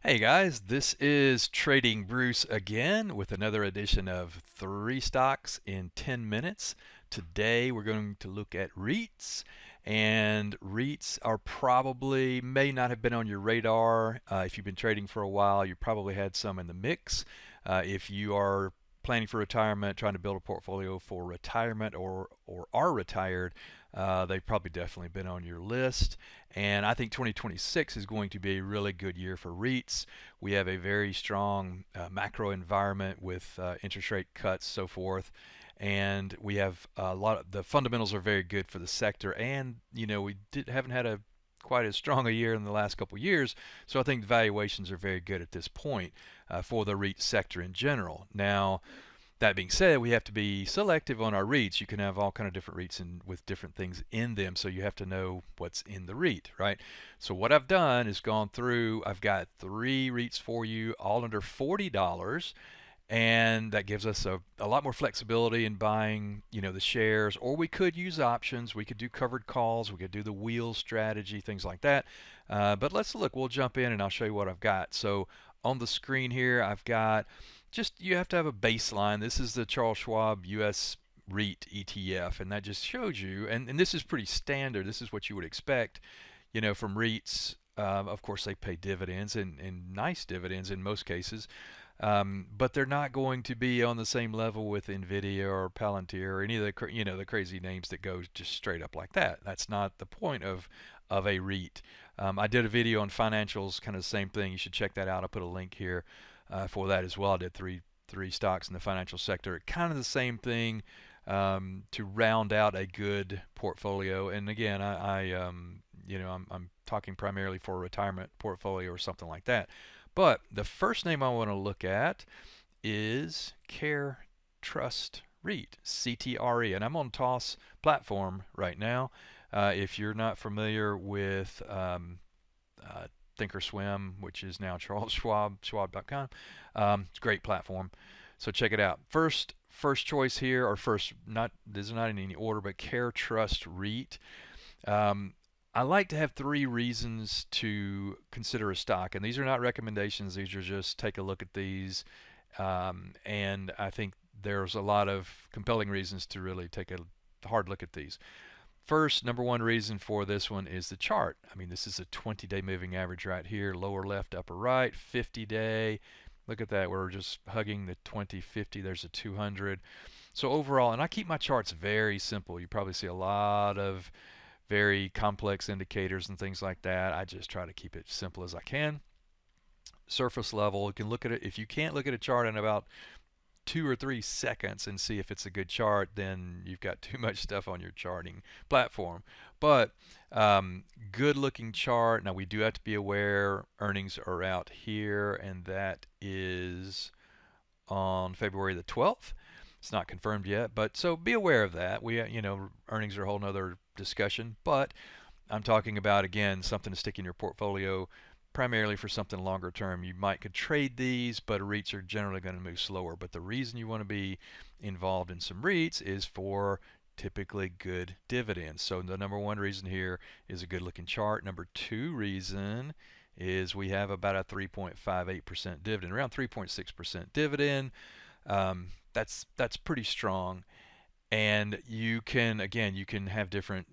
Hey guys, this is Trading Bruce again with another edition of 3 Stocks in 10 Minutes. Today we're going to look at REITs, and REITs are probably may not have been on your radar. If you've been trading for a while, you probably had some in the mix. If you are planning for retirement, trying to build a portfolio for retirement, or are retired, they've probably definitely been on your list. And I think 2026 is going to be a really good year for REITs. We have a very strong macro environment with interest rate cuts, so forth. And we have a lot of the fundamentals are very good for the sector. And we haven't had a quite as strong a year in the last couple of years, so I think the valuations are very good at this point for the REIT sector in general. Now, that being said, we have to be selective on our REITs. You can have all kind of different REITs with different things in them, so you have to know what's in the REIT, right? So what I've done is gone through. I've got 3 REITs for you, all under $40, and that gives us a lot more flexibility in buying, the shares. Or we could use options. We could do covered calls. We could do the wheel strategy, things like that. But let's look. We'll jump in and I'll show you what I've got. So on the screen here, I've got you have to have a baseline. This is the Charles Schwab US REIT ETF, and that just shows you. And this is pretty standard. This is what you would expect, from REITs. Of course, they pay dividends and nice dividends in most cases. But they're not going to be on the same level with Nvidia or Palantir or any of the crazy names that go just straight up like that. That's not the point of a REIT. I did a video on financials, kind of the same thing. You should check that out. I'll put a link here for that as well. I did three stocks in the financial sector, kind of the same thing, to round out a good portfolio. And again, I'm talking primarily for a retirement portfolio or something like that. But the first name I want to look at is Care Trust REIT, CTRE, and I'm on TOS platform right now. If you're not familiar with Thinkorswim, which is now Charles Schwab, Schwab.com, it's a great platform. So check it out. First choice here, or first, not this is not in any order, but Care Trust REIT. I like to have 3 reasons to consider a stock, and these are not recommendations. These are just take a look at these, and I think there's a lot of compelling reasons to really take a hard look at these. First, number one reason for this one is the chart. I mean, this is a 20-day moving average right here, lower left, upper right, 50-day. Look at that. We're just hugging the 20/50. There's a 200. So overall, and I keep my charts very simple. You probably see a lot of very complex indicators and things like that. I just try to keep it simple as I can. Surface level, you can look at it. If you can't look at a chart in about 2 or 3 seconds and see if it's a good chart, then you've got too much stuff on your charting platform. But good looking chart. Now we do have to be aware earnings are out here, and that is on February the 12th. It's not confirmed yet, but so be aware of that. Earnings are a whole nother discussion, but I'm talking about, again, something to stick in your portfolio primarily for something longer term. You could trade these, but REITs are generally going to move slower. But the reason you want to be involved in some REITs is for typically good dividends. So the number one reason here is a good looking chart. Number two reason is we have about a 3.58% dividend, around 3.6% dividend. That's pretty strong. And you can have different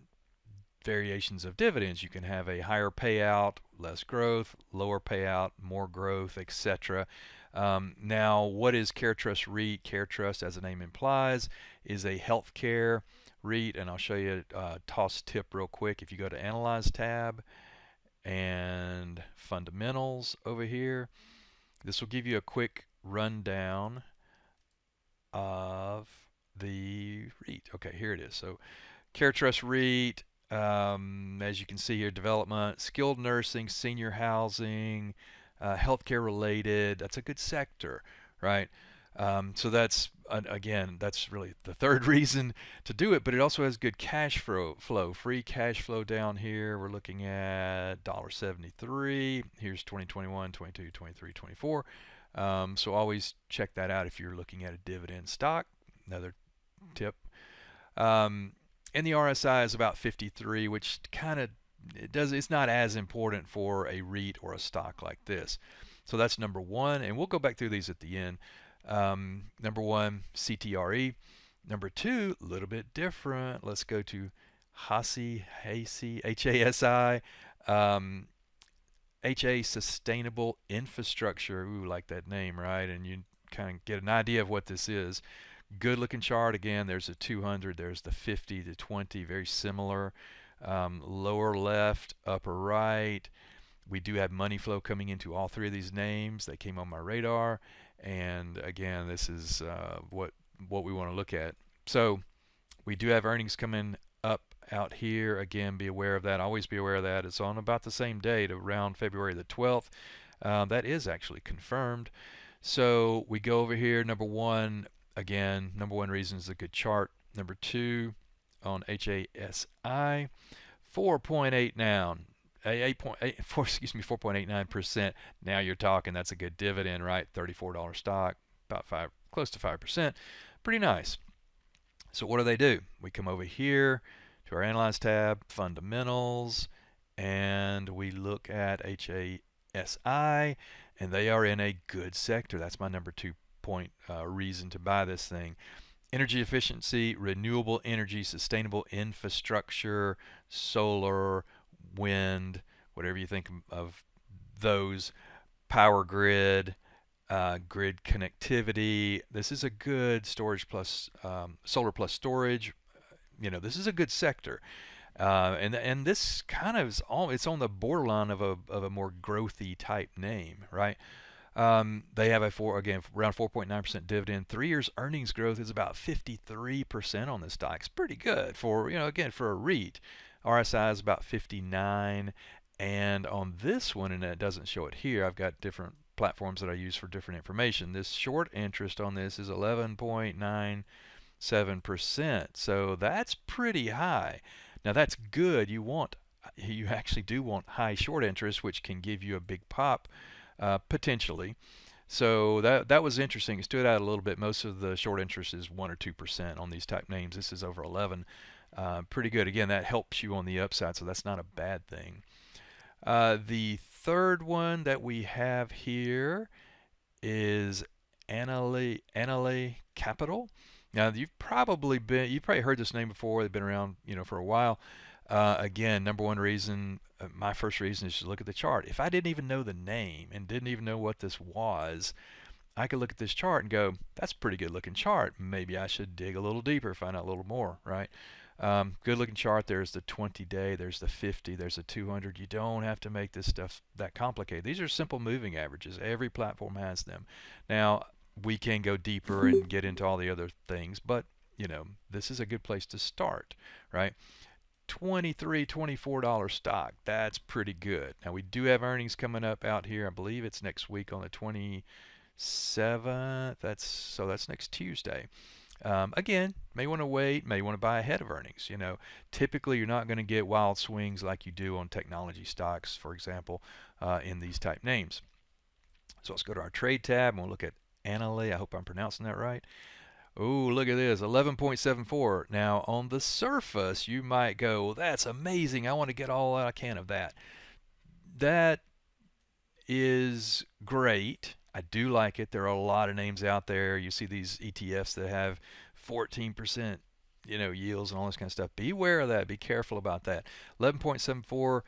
variations of dividends. You can have a higher payout, less growth, lower payout, more growth, etc. Now, what is Care Trust REIT? Care Trust, as the name implies, is a healthcare REIT, and I'll show you a TOS tip real quick. If you go to Analyze tab and Fundamentals over here, this will give you a quick rundown of the REIT. Okay, here it is. So Care Trust REIT, as you can see here, development, skilled nursing, senior housing, healthcare related. That's a good sector, right? So that's really the third reason to do it, but it also has good cash flow, free cash flow down here. We're looking at $1.73. Here's 2021, 22, 23, 24. So always check that out if you're looking at a dividend stock. Another tip. And the RSI is about 53, which it's not as important for a REIT or a stock like this. So that's number one, and we'll go back through these at the end. Number one, CTRE. Number two, a little bit different. Let's go to HASI, H-A-S-I. HA Sustainable Infrastructure. Ooh, like that name, right? And you kind of get an idea of what this is. Good looking chart. Again, there's a 200, there's the 50, the 20, very similar. Lower left, upper right. We do have money flow coming into all three of these names. They came on my radar. And again, this is what we want to look at. So we do have earnings coming up out here. Again, be aware of that. Always be aware of that. It's on about the same date, around February the 12th. That is actually confirmed. So we go over here. Number one, again, number one reason is a good chart. Number two, on HASI, 4.8 now. 4.89%. Now you're talking. That's a good dividend, right? $34 stock, about close to 5%. Pretty nice. So what do? We come over here to our Analyze tab, Fundamentals, and we look at HASI, and they are in a good sector. That's my number 2 point reason to buy this thing. Energy efficiency, renewable energy, sustainable infrastructure, solar, wind, whatever you think of those, power grid, grid connectivity. This is a good storage plus solar plus storage. This is a good sector, and this kind of is it's on the borderline of a more growthy type name, right? They have around 4.9% dividend. 3 years earnings growth is about 53% on this stock. It's pretty good for again for a REIT. RSI is about 59, and on this one, and it doesn't show it here, I've got different platforms that I use for different information. This short interest on this is 11.97%, so that's pretty high. Now that's good. You actually do want high short interest, which can give you a big pop potentially. So that was interesting. It stood out a little bit. Most of the short interest is 1 or 2% on these type names. This is over 11. Pretty good. Again, that helps you on the upside, so that's not a bad thing. The third one that we have here is Annaly Capital. Now you've probably heard this name before. They've been around for a while. Again, number one reason, my first reason is to look at the chart. If I didn't even know the name and didn't even know what this was, I could look at this chart and go, that's a pretty good looking chart. Maybe I should dig a little deeper, find out a little more, right? Good looking chart. There's the 20-day, there's the 50, there's the 200. You don't have to make this stuff that complicated. These are simple moving averages. Every platform has them. Now, we can go deeper and get into all the other things, but this is a good place to start, right? $23, $24 stock. That's pretty good. Now we do have earnings coming up out here. I believe it's next week on the 27th. That's next Tuesday. Again, may want to wait, may want to buy ahead of earnings. Typically you're not going to get wild swings like you do on technology stocks, for example, in these type names. So let's go to our trade tab and we'll look at Annaly. I hope I'm pronouncing that right. Oh, look at this, 11.74. Now, on the surface, you might go, well, that's amazing. I want to get all I can of that. That is great. I do like it. There are a lot of names out there. You see these ETFs that have 14%, yields and all this kind of stuff. Be aware of that. Be careful about that. 11.74,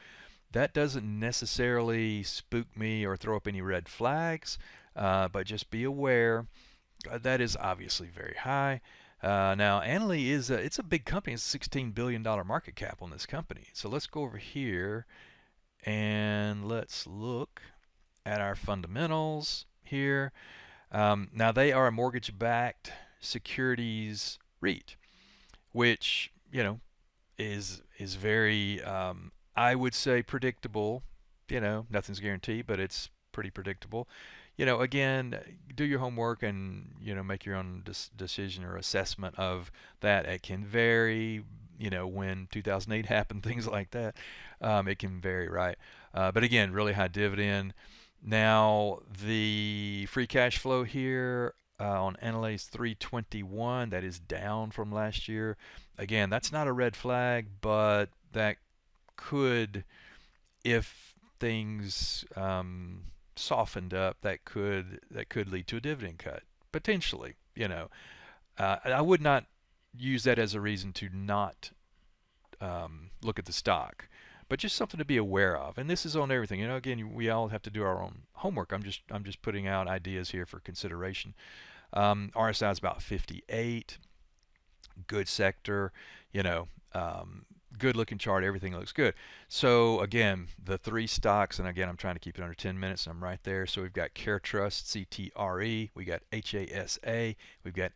that doesn't necessarily spook me or throw up any red flags, but just be aware. That is obviously very high. Now, Annaly it's a big company. It's a $16 billion market cap on this company. So let's go over here and let's look at our fundamentals here. Now, they are a mortgage-backed securities REIT, which is very I would say predictable. Nothing's guaranteed, but it's pretty predictable. Again, do your homework and make your own decision or assessment of that. It can vary. When 2008 happened, things like that, it can vary, right? But again, really high dividend. Now the free cash flow here on Annaly is 321. That is down from last year. Again, that's not a red flag, but that could, if things softened up, that could lead to a dividend cut potentially. I would not use that as a reason to not look at the stock, but just something to be aware of. And this is on everything. Again, we all have to do our own homework. I'm just putting out ideas here for consideration. RSI is about 58. Good sector. You know, good looking chart. Everything looks good. So again, the three stocks, and again, I'm trying to keep it under 10 minutes. And I'm right there. So we've got CareTrust, CTRE. We got HASA. We've got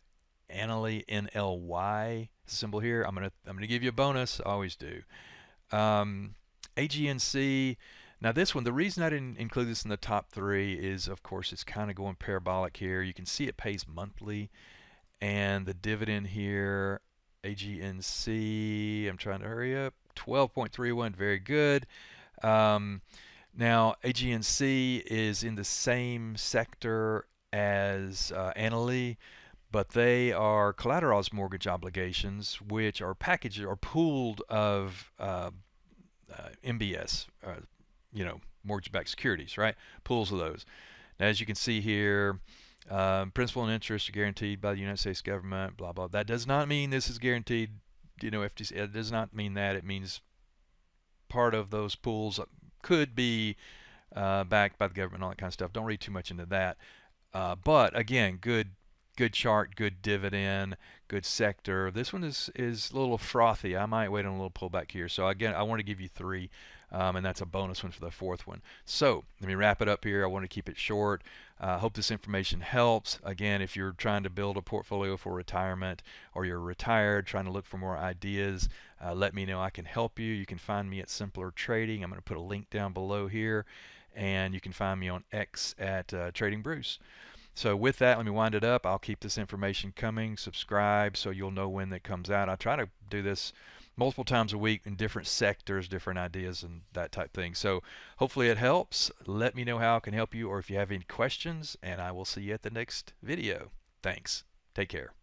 Annaly, NLY symbol here. I'm gonna give you a bonus. I always do. AGNC. Now this one, the reason I didn't include this in the top three is, of course, it's kind of going parabolic here. You can see it pays monthly, and the dividend here, AGNC. I'm trying to hurry up. 12.31, very good. Now AGNC is in the same sector as Annaly, but they are collateralized mortgage obligations, which are packaged or pooled of MBS, mortgage-backed securities, right? Pools of those. Now, as you can see here, principal and interest are guaranteed by the United States government, blah, blah. That does not mean this is guaranteed, FTC. It does not mean that. It means part of those pools could be backed by the government and all that kind of stuff. Don't read too much into that. But again, good chart, good dividend, good sector. This one is a little frothy. I might wait on a little pullback here. So again, I want to give you three, and that's a bonus one for the fourth one. So let me wrap it up here. I want to keep it short. Hope this information helps. Again, if you're trying to build a portfolio for retirement, or you're retired trying to look for more ideas, let me know. I can help you. You can find me at Simpler Trading. I'm going to put a link down below here, and you can find me on X at Trading Bruce. So with that, let me wind it up. I'll keep this information coming. Subscribe so you'll know when that comes out. I try to do this multiple times a week in different sectors, different ideas, and that type thing. So hopefully it helps. Let me know how I can help you, or if you have any questions, and I will see you at the next video. Thanks. Take care.